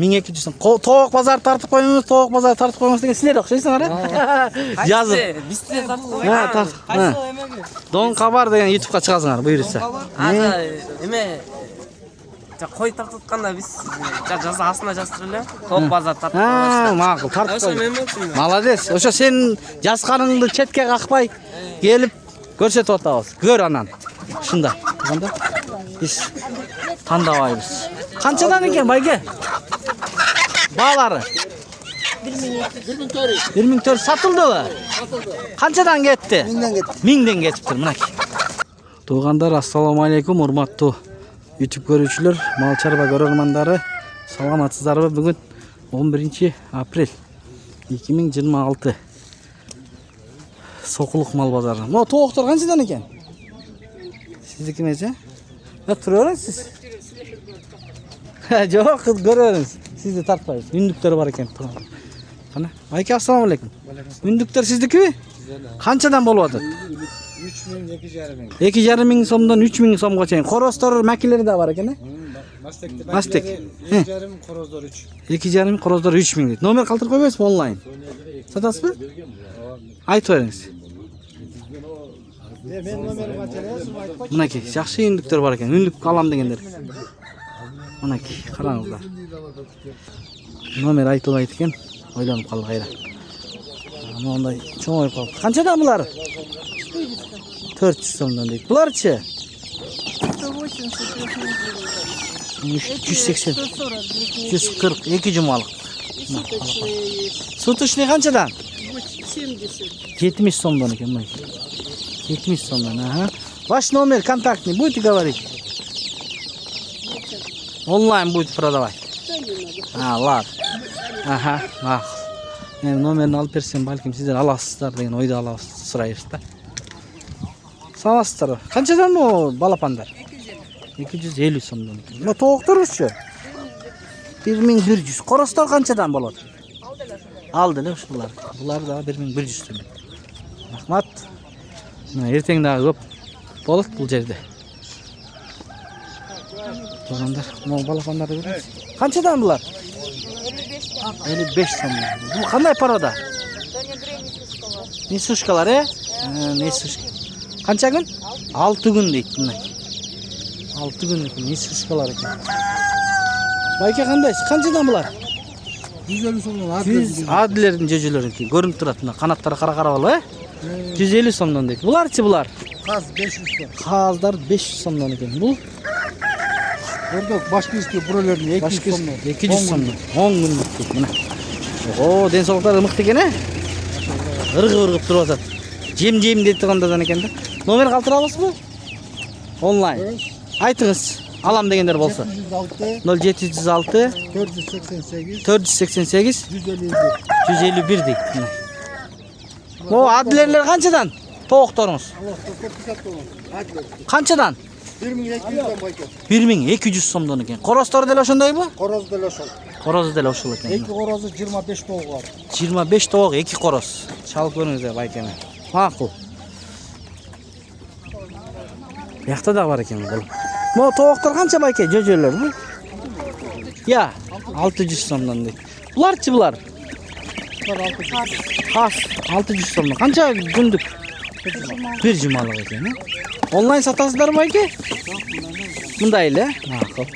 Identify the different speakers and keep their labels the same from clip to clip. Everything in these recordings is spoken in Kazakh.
Speaker 1: 1200 сом. Тоок базар тартып коюңуз, тоок базар тартып коюңуз деген силер окшойсуңар, э? Жазып.
Speaker 2: Бизде тартып
Speaker 1: Кайсы эмеге? Дон Кабар деген YouTubeга чыгасыңар, буйрса.
Speaker 2: Эме кой тартып атканда биз жаза астына жаздыр эле. Тоок базар тартып
Speaker 1: Макул, тартып кой. Молодец. Ошо сен жазганыңды четке какпай келип көрсөтүп атабыз. Көр анан. Ушундай. Кандай? Биз тандабайбыз. Канчадан экен байке? Баалары 1400 сатылдыбы? Канчадан кетти?
Speaker 3: 1000ден кетти.
Speaker 1: 1000ден кетиптир, мынакей. Туугандар, ассаламу алейкум, урматтуу YouTube көрүүчүлөр, мал чарба көрөрмандары. Саламатсыздарбы? Бүгүн 11 апрель 2026. Сокулук мал базары. Mo тооктор канчадан экен? Сиздики эмесе? Тура бересиз? Жок, көрөрүңүз. Сизди тартпайбыз. Үндүктөр бар экен. Кана, байке, ассаламу алейкум. Үндүктөр сиздикиби? Канчадан болуп атат?
Speaker 3: 3000, 2500.
Speaker 1: 2500 сомдон 3000 сомго чейин. Коростор, макилери да бар экен, э? Мастек.
Speaker 3: 2,5 короздор 3.
Speaker 1: 2,5 короздор 3000 дейт. Номер калтырып койбойсузбу онлайн? Сатасызбы? Айтып бериңиз.
Speaker 3: Мен номерим ачылып,
Speaker 1: Мынакей, жакшы үндүктөр бар экен. Үндүк алам дегендер. Мынакей, караңыздар. Номер айтылбайт экен. Ойлонуп калды кайра. Мондай чоңоюп калды. Канчадан булар? 400 сомдон дейт. Буларчы? 180, 140, 2 жумалык. Суточный канчадан? 70 сомдон экен, мына. 70 сомдон, ага. Ваш номер контактный будете говорить? Онлайн будет продавать. Ладно. Ага, мен номерин алып берсем, балким сиздер аласыздар деген ойдо алабыз, сурайбыз да. Саламатсыздарбы? Канчадан бу балапандар? 250 сомдон экен. Мына тоокторбузчу? 1100. Коростор канчадан болот? Алды эле ушулар. Булар да 1100 сом. Рахмат. Мына эртең дагы көп болот бул жерде. Туугандар, могу балапандарды көрөсүз. Канчадан булар? 55 сом. Бул кандай порода? Несушкалар, э? Несушка. Канча күн? 6 күн дейт мына. 6 күн экен, несушкалар экен. Байке кандайсыз? Канчадан булар?
Speaker 3: 150 сомдон
Speaker 1: Адилердин жөжөлөрү көрүнүп турат мына, канаттары кара-кара болуп, э? 150 сомдон дейт. Буларчы булар?
Speaker 3: Каз 500 сом.
Speaker 1: Каздар 500 сомдон экен. Бул
Speaker 3: Өрдök башкирский бүрөлөрүн 200 сомдон.
Speaker 1: 200 сомдон. 10 күндүк дейт мына. Ден соолуктары мыкты экен, э? Ыргып туруп атат. Жем дейт тургандардан экен да. Номер калтыра аласызбы? Онлайн. Айтыңыз, алам дегендер болсо. 0706 488 151 дейт. О, адилерлер канчадан? Тоокторуңуз. Канчадан?
Speaker 3: 1200 сом байке.
Speaker 1: 1200 сомдон экен. Коростор деле ошондойбу?
Speaker 3: Короз деле ошол.
Speaker 1: Короз деле ошол экен.
Speaker 3: 2 корозу 25 тоог бар.
Speaker 1: 25 тоог, 2 короз. Чалып көрүңүздөр байкеме. Макул. Бuyakta da var ekan bul. Mo tovoqlar qancha bayka jo'jo'lar bu? Ya, 600 so'mdan deydi. Bularchi bular? Xas 600 so'mdan. Qancha kunduk? Bir jumalik ekan, ha? Onlayn satasizlarmi bayka? Bunday ele? Ma'qul.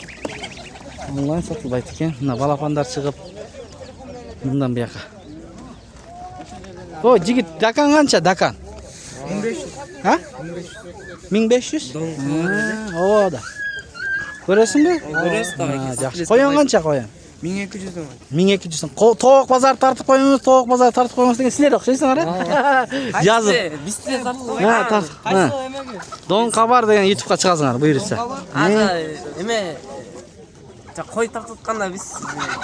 Speaker 1: Onlayn sotilbaydi ekan. Mana balapandar chiqib bundan bu yoqqa. O jigit, dakan qancha dakan?
Speaker 3: 1500.
Speaker 1: Ha? 1500? O da. Ko'rasizmi?
Speaker 2: Ko'rasiz da.
Speaker 1: Yaxshi. Qo'yan qancha qo'yan?
Speaker 3: 1200 so'm.
Speaker 1: 1200 so'm. Tovuq bozor tartib qo'yamiz, tovuq bozor tartib qo'yamiz degan sizlar o'xshaysizlar, ha? Yozib.
Speaker 2: Bizde tartib.
Speaker 1: Ha, tartib. Ha. Don Khabar degan YouTube'ga chiqasizlar, buyursa.
Speaker 2: Eme qo'y tartibganda biz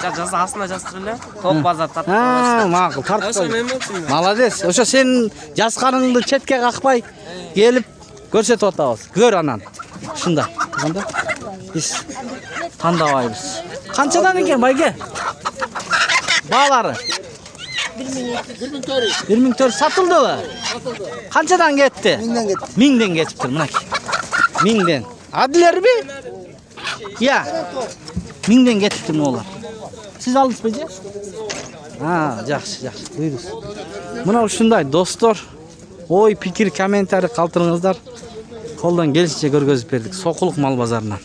Speaker 2: jaza астына жаздыр эле. Топ базар тартып
Speaker 1: Ha, ma'qul, tartib qo'y. Молодец. O'sha sen жазганыңды четке какпай kelib ko'rsatib o'tamiz. Ko'r anan. Shunda. Qanda? Biz tandabaymiz. Qanchadan ekan bayga? Baalari
Speaker 3: 1400.
Speaker 1: 1400 satildimi? Qanchadan ketdi?
Speaker 3: 1000dan ketdi.
Speaker 1: 1000dan ketibdi, mana. 1000dan. Adillarmi? Ya. 1000dan ketibdi ular. Siz aldınız mı? Ha, yaxşı. Buyurunuz. Mına uşunday dostlar. Oy, pikir, kommentari qoldiringizlar. Qo'ldan kelishicha ko'rgazib berdik. Soquluq mal bozoridan.